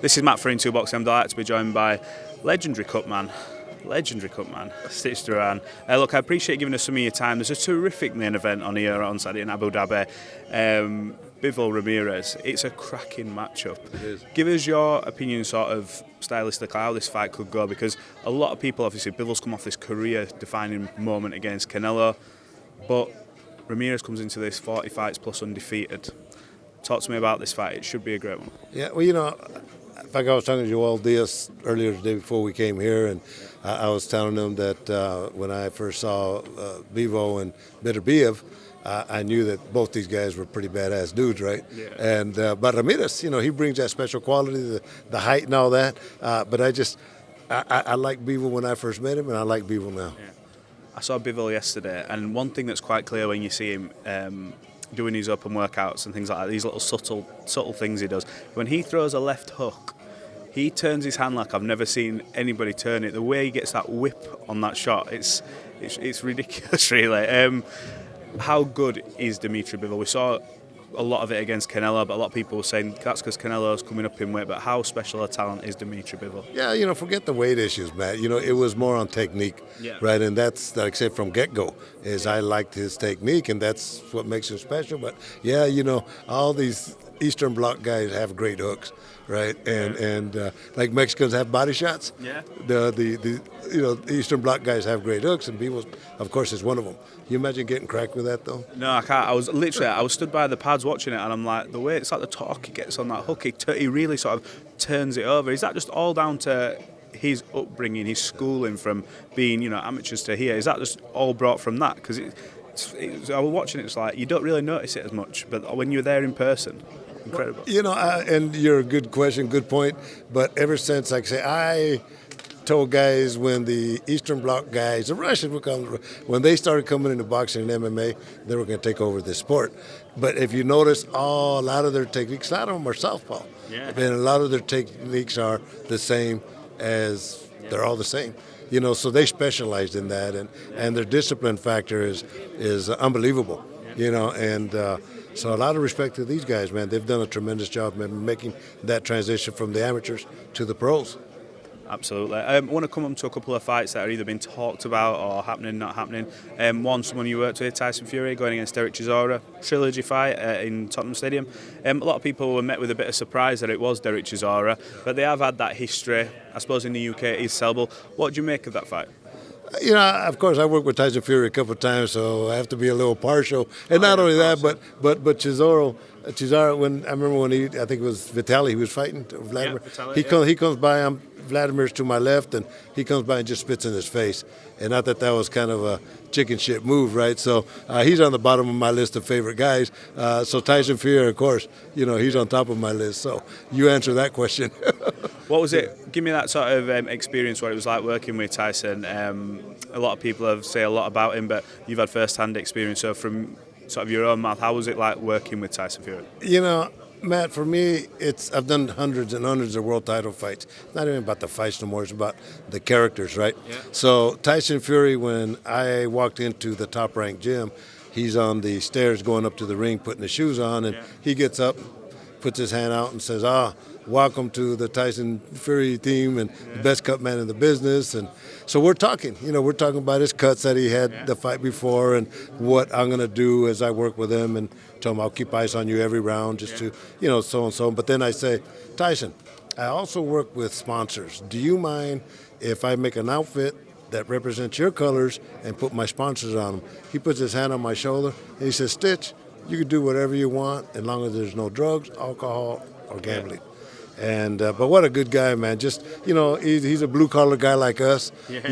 This is Matt for Into Boxing. I'm delighted to be joined by legendary cutman, Stitch Duran. Look, I appreciate you giving us some of your time. There's a terrific main event on here on Saturday in Abu Dhabi. Bivol Ramirez. It's a cracking matchup. It is. Give us your opinion, sort of stylistically, how this fight could go, because a lot of people, obviously, Bivol's come off this career-defining moment against Canelo, but Ramirez comes into this 40 fights plus undefeated. Talk to me about this fight. It should be a great one. Yeah, well, you know, in fact, I was talking to Joel Diaz earlier today before we came here, and I was telling him that when I first saw Bivol and Beterbiev, I knew that both these guys were pretty badass dudes, right? Yeah. And but Ramirez, you know, he brings that special quality, the height and all that. But I liked Bivol when I first met him, and I like Bivol now. Yeah. I saw Bivol yesterday, and one thing that's quite clear when you see him doing his open workouts and things like that, these little subtle things he does. When he throws a left hook, he turns his hand like I've never seen anybody turn it. The way he gets that whip on that shot, it's ridiculous, really. How good is Dimitri Bivol? We saw a lot of it against Canelo, but a lot of people were saying that's because Canelo's coming up in weight. But how special a talent is Dimitri Bivol? Yeah, you know, forget the weight issues, Matt. You know, it was more on technique, right? And that's, like I said, from get-go, I liked his technique, and that's what makes him special. But, yeah, you know, all these Eastern Bloc guys have great hooks, right? And like Mexicans have body shots. Yeah. The Eastern Bloc guys have great hooks, and Bivol, of course, is one of them. You imagine getting cracked with that, though? No, I can't. I was stood by the pads watching it, and I'm like, the way it's like the torque he gets on that hook, he really sort of turns it over. Is that just all down to his upbringing, his schooling from being, amateurs to here? Is that just all brought from that? Because I was watching it, it's like you don't really notice it as much, but when you're there in person, incredible. You know, and you're a good question, good point. But ever since, like I say, I told guys when the Eastern Bloc guys, the Russians, when they started coming into boxing and MMA, they were going to take over the sport. But if you notice, a lot of their techniques, a lot of them are southpaw. Yeah. And a lot of their techniques are the same as, they're all the same. You know, so they specialized in that, and their discipline factor is unbelievable. Yeah. You know, and so a lot of respect to these guys, man. They've done a tremendous job, man, making that transition from the amateurs to the pros. Absolutely. I want to come on to a couple of fights that are either being talked about or happening, not happening. One, someone you worked with, Tyson Fury, going against Derek Chisora, trilogy fight in Tottenham Stadium. A lot of people were met with a bit of surprise that it was Derek Chisora, but they have had that history. I suppose in the UK it is sellable. What do you make of that fight? You know, of course, I worked with Tyson Fury a couple of times, so I have to be a little partial. And not only that, but Chisora, when I remember when I think it was Vitali, he was fighting Vladimir. Yeah, Vitali, He comes by, Vladimir's to my left, and he comes by and just spits in his face. And I thought that was kind of a chicken shit move, right? So he's on the bottom of my list of favorite guys. So Tyson Fury, of course, you know, he's on top of my list. So you answer that question. What was it? Give me that sort of experience, what it was like working with Tyson. A lot of people have say a lot about him, but you've had first-hand experience. So from sort of your own mouth, how was it like working with Tyson Fury? You know, Matt, for me, I've done hundreds and hundreds of world title fights. It's not even about the fights no more. It's about the characters, right? Yeah. So Tyson Fury, when I walked into the top-ranked gym, he's on the stairs going up to the ring, putting his shoes on, and he gets up, puts his hand out and says, welcome to the Tyson Fury team and the best cut man in the business. And so we're talking about his cuts that he had the fight before and what I'm going to do as I work with him and tell him I'll keep eyes on you every round just to, so and so. But then I say, Tyson, I also work with sponsors. Do you mind if I make an outfit that represents your colors and put my sponsors on them? He puts his hand on my shoulder and he says, Stitch, you can do whatever you want as long as there's no drugs, alcohol, or gambling. And but what a good guy, man. Just he's a blue collar guy like us, but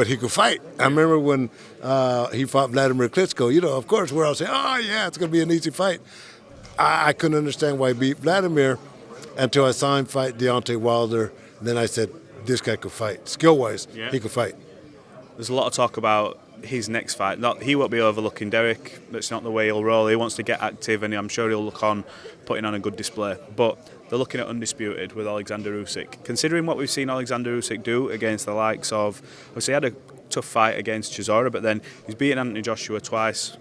he could fight. I remember when he fought Vladimir Klitschko. Of course we're all saying, it's going to be an easy fight. I couldn't understand why he beat Vladimir until I saw him fight Deontay Wilder. Then I said, this guy could fight. Skill-wise, he could fight. There's a lot of talk about his next fight. He won't be overlooking Derek. That's not the way he'll roll. He wants to get active, and I'm sure he'll look on putting on a good display. But they're looking at Undisputed with Alexander Usyk. Considering what we've seen Alexander Usyk do against the likes of, obviously he had a tough fight against Chisora, but then he's beaten Anthony Joshua twice,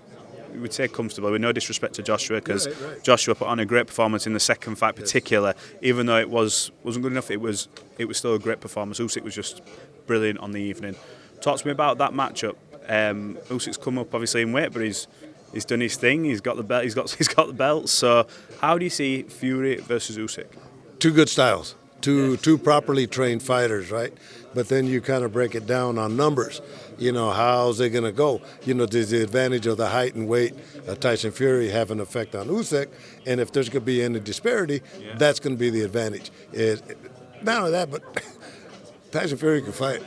we would say comfortable, with no disrespect to Joshua, because right. Joshua put on a great performance in the second fight, particular. Even though it wasn't good enough, it was still a great performance. Usyk was just brilliant on the evening. Talk to me about that matchup. Usyk's come up obviously in weight, but he's done his thing. He's got the belt. He's got the belt. So how do you see Fury versus Usyk? Two good styles, two properly trained fighters, right? But then you kind of break it down on numbers. How's it going to go? Does the advantage of the height and weight of Tyson Fury have an effect on Usyk? And if there's going to be any disparity, that's going to be the advantage. Not only that, but Tyson Fury can fight.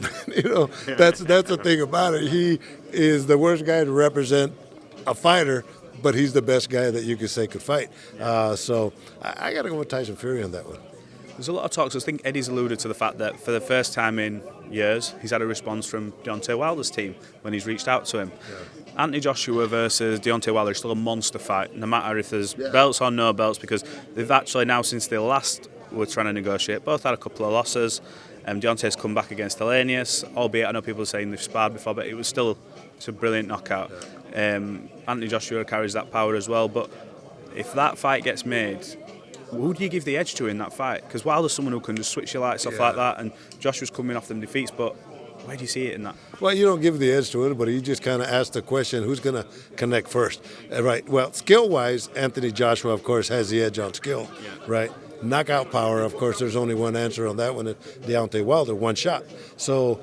That's the thing about it. He is the worst guy to represent a fighter, but he's the best guy that you could say could fight. So I got to go with Tyson Fury on that one. There's a lot of talks. I think Eddie's alluded to the fact that for the first time in years, he's had a response from Deontay Wilder's team when he's reached out to him. Yeah. Anthony Joshua versus Deontay Wilder is still a monster fight, no matter if there's belts or no belts, because they've actually now, since they last were trying to negotiate, both had a couple of losses. Deontay's come back against Elenius, albeit I know people are saying they've sparred before, but it's a brilliant knockout. Anthony Joshua carries that power as well, but if that fight gets made, who do you give the edge to in that fight? Because Wilder's someone who can just switch your lights off like that, and Joshua's coming off them defeats, but where do you see it in that? Well, you don't give the edge to anybody. You just kind of ask the question, who's going to connect first? Right. Well, skill-wise, Anthony Joshua, of course, has the edge on skill, right? Knockout power, of course, there's only one answer on that one. Deontay Wilder, one shot. So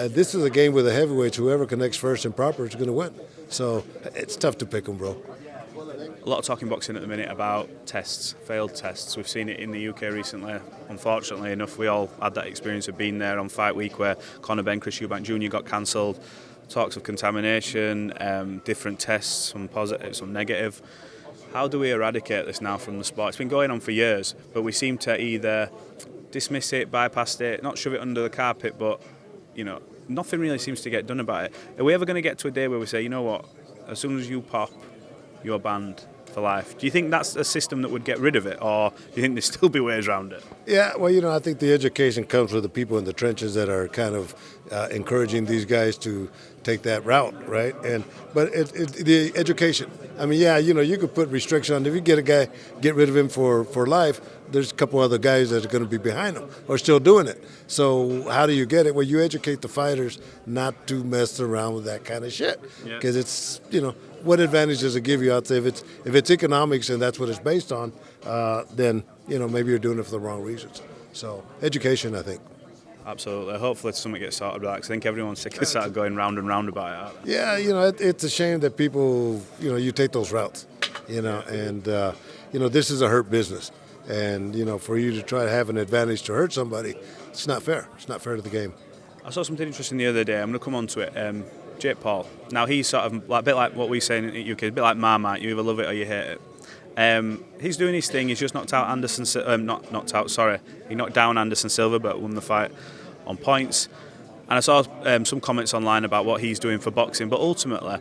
this is a game with the heavyweights. Whoever connects first and proper is going to win. So it's tough to pick them, bro. A lot of talking boxing at the minute about tests, failed tests. We've seen it in the UK recently. Unfortunately enough, we all had that experience of being there on fight week where Conor Ben, Chris Eubank Jr. got cancelled. Talks of contamination, different tests, some positive, some negative. How do we eradicate this now from the sport? It's been going on for years, but we seem to either dismiss it, bypass it, not shove it under the carpet, but nothing really seems to get done about it. Are we ever going to get to a day where we say, you know what, as soon as you pop, you're banned for life? Do you think that's a system that would get rid of it, or do you think there'd still be ways around it? Yeah, well, I think the education comes with the people in the trenches that are kind of encouraging these guys to take that route, right? But the education. I mean, you could put restriction on. If you get a guy, get rid of him for life, there's a couple other guys that are going to be behind him or still doing it. So how do you get it? Well, you educate the fighters not to mess around with that kind of shit, because it's what advantage does it give you? I'd say if it's economics and that's what it's based on, then maybe you're doing it for the wrong reasons. So education, I think. Absolutely. Hopefully something gets sorted out, because I think everyone's sick of sort of going round and round about it. Yeah, it's a shame that people, you take those routes, and this is a hurt business. And, for you to try to have an advantage to hurt somebody, it's not fair. It's not fair to the game. I saw something interesting the other day. I'm going to come on to it. Jake Paul. Now, he's sort of a bit like what we say in the UK, a bit like Marmite. You either love it or you hate it. He's doing his thing. He's just knocked out he knocked down Anderson Silva, but won the fight on points. And I saw some comments online about what he's doing for boxing. But ultimately,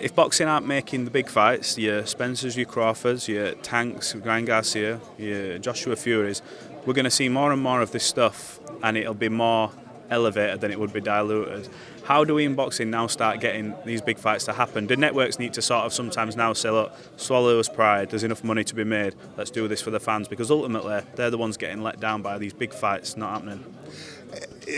if boxing aren't making the big fights, your Spencers, your Crawfords, your Tanks, Ryan Garcia, your Joshua Furies, we're going to see more and more of this stuff, and it'll be more elevated than it would be diluted. How do we in boxing now start getting these big fights to happen? Do networks need to sort of sometimes now say, look, swallow us pride, there's enough money to be made, let's do this for the fans? Because ultimately, they're the ones getting let down by these big fights not happening.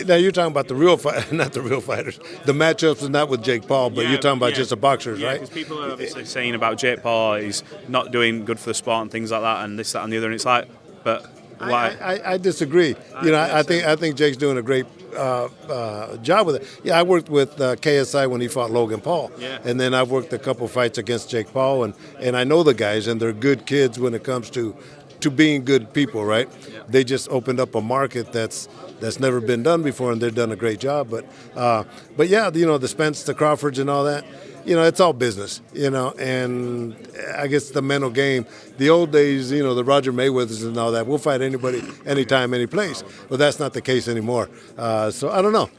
Now you're talking about the real fight, not the real fighters. The matchups are not with Jake Paul, but you're talking about just the boxers, right? Because people are obviously saying about Jake Paul, he's not doing good for the sport and things like that, and this, that, and the other. And it's like, but why? I disagree. I think Jake's doing a great job with it. Yeah, I worked with KSI when he fought Logan Paul, and then I've worked a couple fights against Jake Paul, and I know the guys, and they're good kids when it comes to being good people, right? Yeah. They just opened up a market that's never been done before, and they've done a great job. But yeah, the Spence, the Crawfords, and all that. It's all business, and I guess the mental game. The old days, the Roger Mayweathers and all that, we'll fight anybody, anytime, any place. But that's not the case anymore. So I don't know.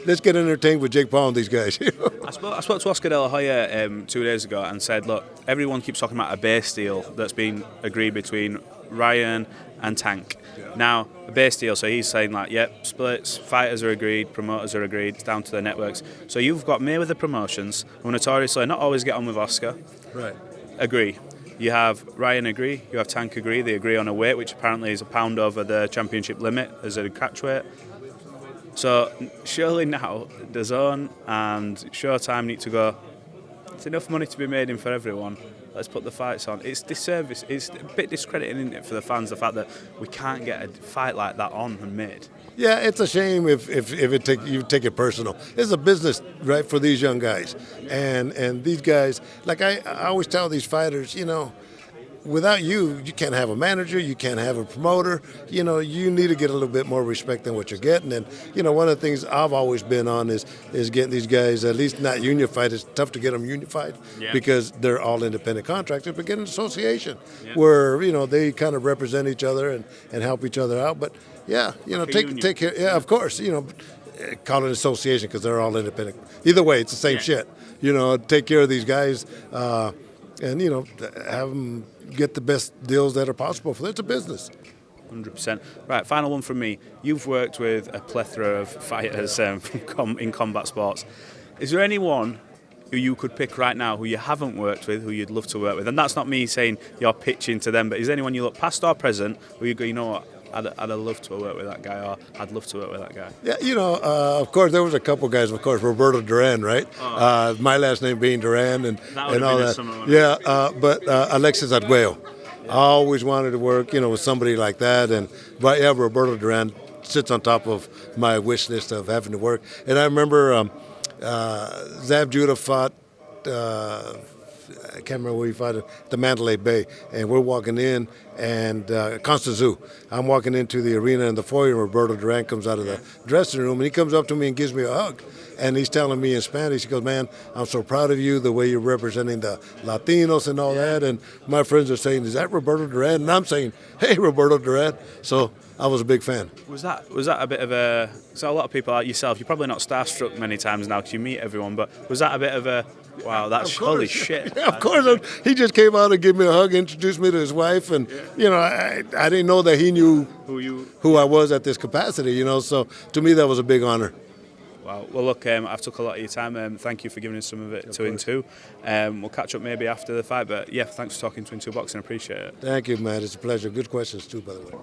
Let's get entertained with Jake Paul and these guys. I spoke to Oscar De La Hoya 2 days ago and said, look, everyone keeps talking about a base deal that's been agreed between Ryan, and Tank. Now, a base deal, so he's saying like, yep, splits, fighters are agreed, promoters are agreed, it's down to the networks. So you've got Mayweather Promotions, who notoriously not always get on with Oscar. Right. Agree. You have Ryan agree, you have Tank agree, they agree on a weight, which apparently is a pound over the championship limit as a catch weight. So surely now, DAZN and Showtime need to go, there's enough money to be made in for everyone. Let's put the fights on. It's disservice. It's a bit discrediting, isn't it, for the fans, the fact that we can't get a fight like that on and made. Yeah, it's a shame if you take it personal. It's a business, right, for these young guys. And these guys, like I always tell these fighters, without you can't have a manager, you can't have a promoter. You need to get a little bit more respect than what you're getting. And, one of the things I've always been on is getting these guys at least not unified. It's tough to get them unified because they're all independent contractors, but get an association where, they kind of represent each other and help each other out. But, take care. Yeah, of course, call it an association because they're all independent. Either way, it's the same shit. Take care of these guys and, have them get the best deals that are possible for them. It's a business. 100%. Right, final one from me. You've worked with a plethora of fighters in combat sports. Is there anyone who you could pick right now who you haven't worked with, who you'd love to work with? And that's not me saying you're pitching to them, but is there anyone you look past or present who you go, you know what, I'd love to work with that guy, or I'd love to work with that guy? Yeah, of course, there was a couple guys. Of course, Roberto Duran, right? My last name being Duran and all that. Yeah, but Alexis Arguello. I always wanted to work, with somebody like that. But Roberto Duran sits on top of my wish list of having to work. And I remember Zab Judah fought. I can't remember where he fought at the Mandalay Bay, and we're walking in, and Constanzu. I'm walking into the arena in the foyer, and Roberto Duran comes out of the dressing room, and he comes up to me and gives me a hug. And he's telling me in Spanish, he goes, man, I'm so proud of you, the way you're representing the Latinos and all that. And my friends are saying, is that Roberto Duran? And I'm saying, hey, Roberto Duran. So I was a big fan. Was that a bit of a... So a lot of people like yourself, you're probably not starstruck many times now because you meet everyone, but was that a bit of a... Wow, that's holy shit. Yeah, of course. He just came out and gave me a hug, introduced me to his wife, and, I didn't know that he knew who I was at this capacity, so to me that was a big honor. Wow. Well, look, I've took a lot of your time. Thank you for giving us some of it, 2 in 2. We'll catch up maybe after the fight, but yeah, thanks for talking 2 in 2 boxing. I appreciate it. Thank you, man. It's a pleasure. Good questions too, by the way.